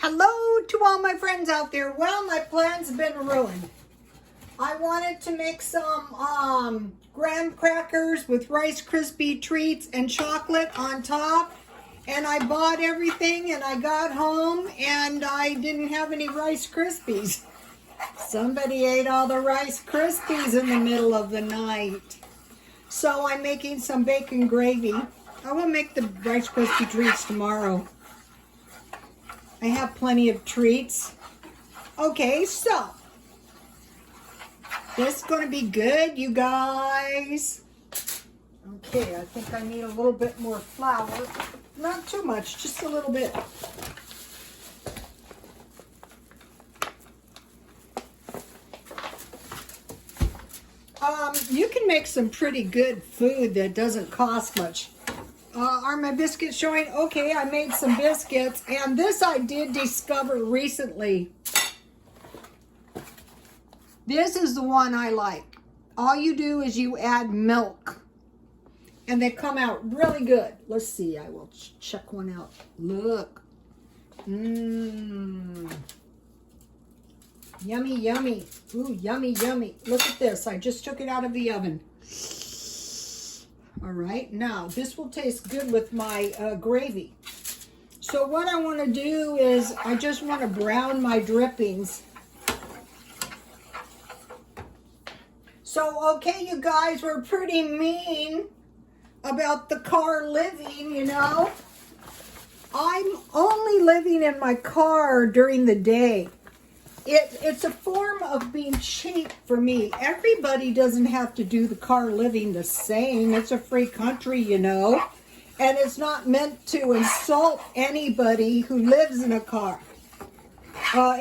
Hello to all my friends out there. Well, my plans have been ruined. I wanted to make some graham crackers with Rice Krispie treats and chocolate on top. And I bought everything and I got home and I didn't have any Rice Krispies. Somebody ate all the Rice Krispies in the middle of the night. So I'm making some bacon gravy. I will make the Rice Krispie treats tomorrow. I have plenty of treats. Okay, so this is going to be good, you guys. Okay, I think I need a little bit more flour. Not too much, just a little bit. You can make some pretty good food that doesn't cost much. Are my biscuits showing? Okay, I made some biscuits, and this I did discover recently. This is the one I like. All you do is you add milk, and they come out really good. Let's see, I will check one out. Look. Mmm. Yummy, yummy. Ooh, yummy, yummy. Look at this. I just took it out of the oven. All right, now this will taste good with my gravy. So what I want to do is I just want to brown my drippings. So, okay, you guys were pretty mean about the car living, you know. I'm only living in my car during the day. It's a form of being cheap for me. Everybody doesn't have to do the car living the same. It's a free country, you know. And it's not meant to insult anybody who lives in a car.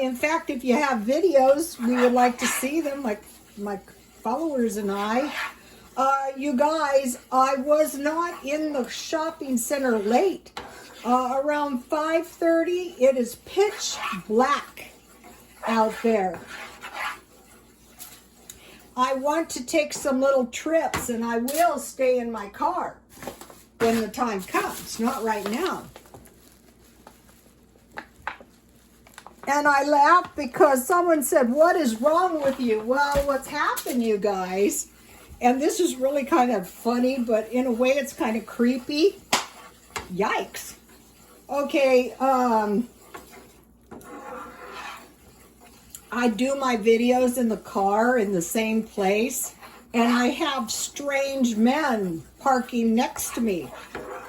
In fact, if you have videos, we would like to see them, like my followers and I. You guys, I was not in the shopping center late. Around 5:30, it is pitch black out there. I want to take some little trips, and I will stay in my car when the time comes, not right now. And I laughed because someone said, "What is wrong with you?" Well, what's happened, you guys, and this is really kind of funny, but in a way it's kind of creepy. Yikes. Okay, I do my videos in the car in the same place, and I have strange men parking next to me,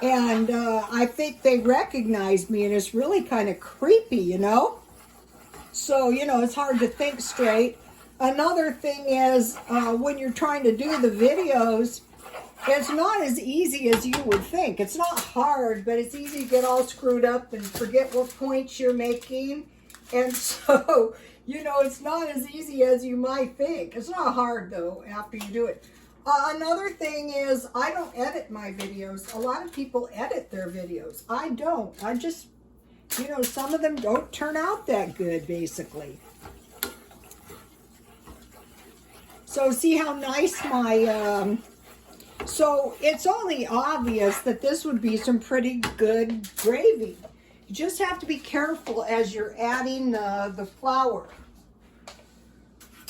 and I think they recognize me, and it's really kind of creepy, you know. So, you know, it's hard to think straight. Another thing is when you're trying to do the videos, it's not as easy as you would think. It's not hard, but it's easy to get all screwed up and forget what points you're making. And so, you know, it's not as easy as you might think. It's not hard, though, after you do it. Another thing is I don't edit my videos. A lot of people edit their videos. I don't. I just, you know, some of them don't turn out that good, basically. So see how nice my... So it's only obvious that this would be some pretty good gravy. You just have to be careful as you're adding the flour.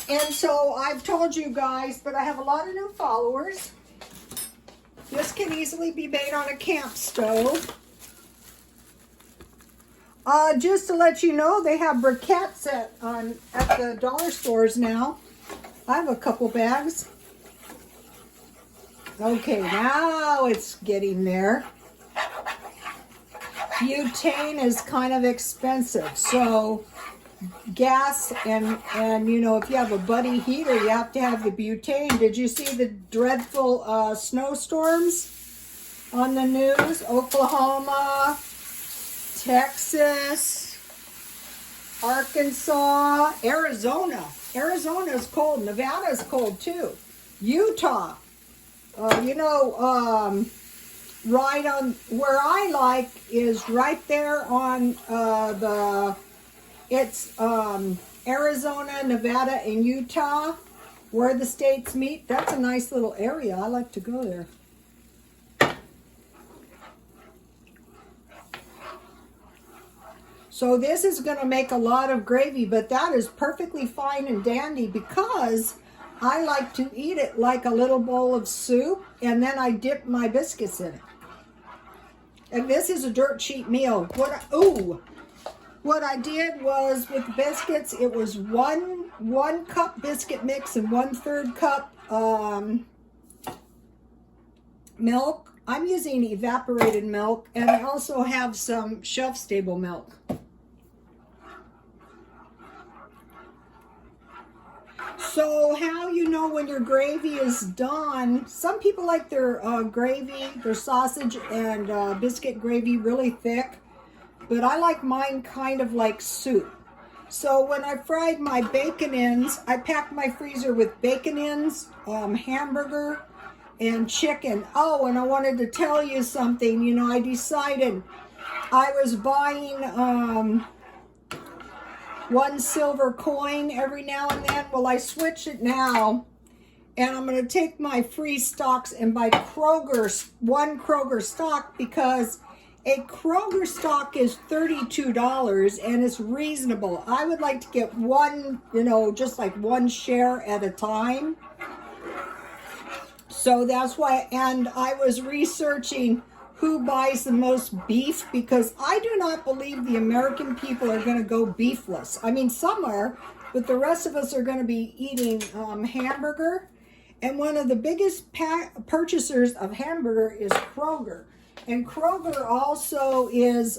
And so I've told you guys, but I have a lot of new followers. This can easily be made on a camp stove. Just to let you know, they have briquettes at the dollar stores now. I have a couple bags. Okay, now it's getting there. Butane is kind of expensive, so gas and you know, if you have a buddy heater, you have to have the butane. Did you see the dreadful snowstorms on the news? Oklahoma, Texas, Arkansas, Arizona. Arizona is cold. Nevada is cold too. Utah. You know, right on where I like is right there on it's Arizona, Nevada, and Utah, where the states meet. That's a nice little area. I like to go there. So this is going to make a lot of gravy, but that is perfectly fine and dandy because I like to eat it like a little bowl of soup, and then I dip my biscuits in it. And this is a dirt cheap meal. What I did was with the biscuits, it was one cup biscuit mix and 1/3 cup milk. I'm using evaporated milk, and I also have some shelf-stable milk. So how you know when your gravy is done, some people like their gravy, their sausage and biscuit gravy really thick, but I like mine kind of like soup. So when I fried my bacon ends, I packed my freezer with bacon ends, hamburger, and chicken. Oh, and I wanted to tell you something. You know, I decided I was buying one silver coin every now and then. Well, I switch it now, and I'm going to take my free stocks and buy one Kroger stock, because a Kroger stock is $32 and it's reasonable. I would like to get one, you know, just like one share at a time. So that's why, and I was researching who buys the most beef, because I do not believe the American people are going to go beefless. I mean, some are, but the rest of us are going to be eating hamburger. And one of the biggest purchasers of hamburger is Kroger. And Kroger also is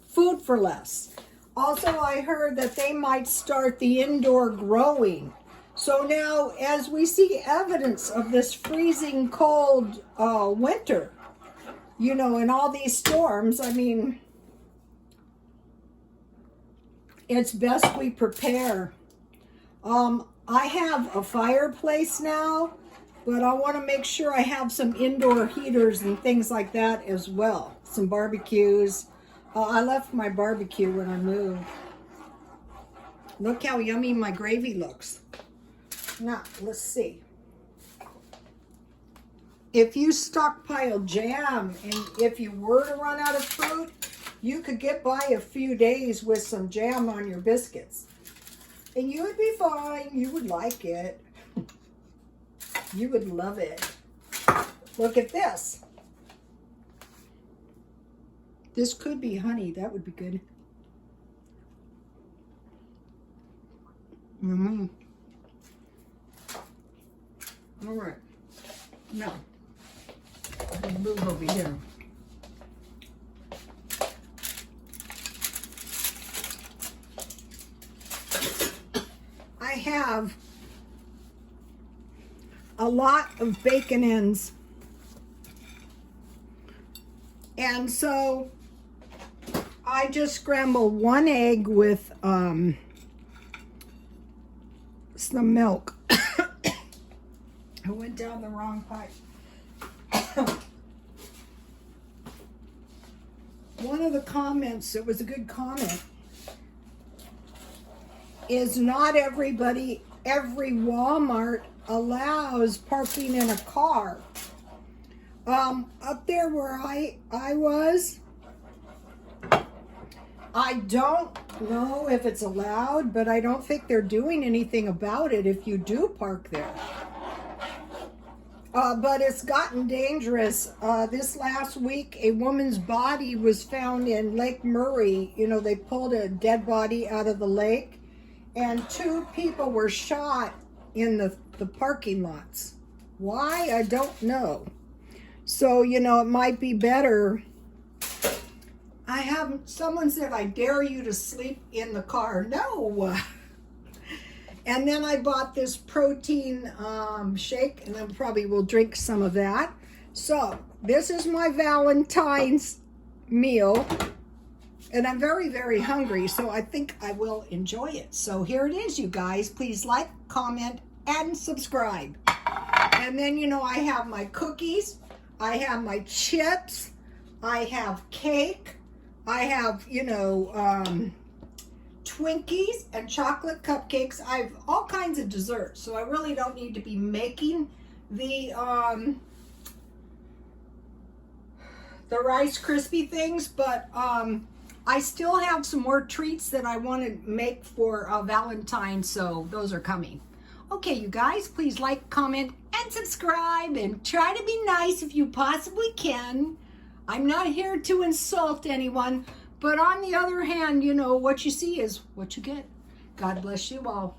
food for less. Also, I heard that they might start the indoor growing. So now, as we see evidence of this freezing cold winter, you know, and all these storms, I mean, it's best we prepare. I have a fireplace now, but I want to make sure I have some indoor heaters and things like that as well. Some barbecues. I left my barbecue when I moved. Look how yummy my gravy looks. Now, let's see. If you stockpile jam, and if you were to run out of fruit, you could get by a few days with some jam on your biscuits. And you would be fine. You would like it. You would love it. Look at this. This could be honey. That would be good. All right. Now, I'll move over here. I have a lot of bacon ends. And so I just scrambled one egg with some milk. I went down the wrong pipe. One of the comments, it was a good comment, is not every Walmart allows parking in a car. Up there where I was, I don't know if it's allowed, but I don't think they're doing anything about it if you do park there. But it's gotten dangerous. This last week, a woman's body was found in Lake Murray. You know, they pulled a dead body out of the lake, and 2 people were shot in the parking lots. Why? I don't know. So, you know, it might be better. Someone said, I dare you to sleep in the car. No. And then I bought this protein shake, and I probably will drink some of that. So this is my Valentine's meal, and I'm very, very hungry, so I think I will enjoy it. So here it is, you guys. Please like, comment, and subscribe. And then, you know, I have my cookies, I have my chips, I have cake, I have, you know, Twinkies and chocolate cupcakes. I have all kinds of desserts, so I really don't need to be making the Rice Krispie things, but I still have some more treats that I want to make for Valentine's, so those are coming. Okay, you guys, please like, comment, and subscribe, and try to be nice if you possibly can. I'm not here to insult anyone, but on the other hand, you know, what you see is what you get. God bless you all.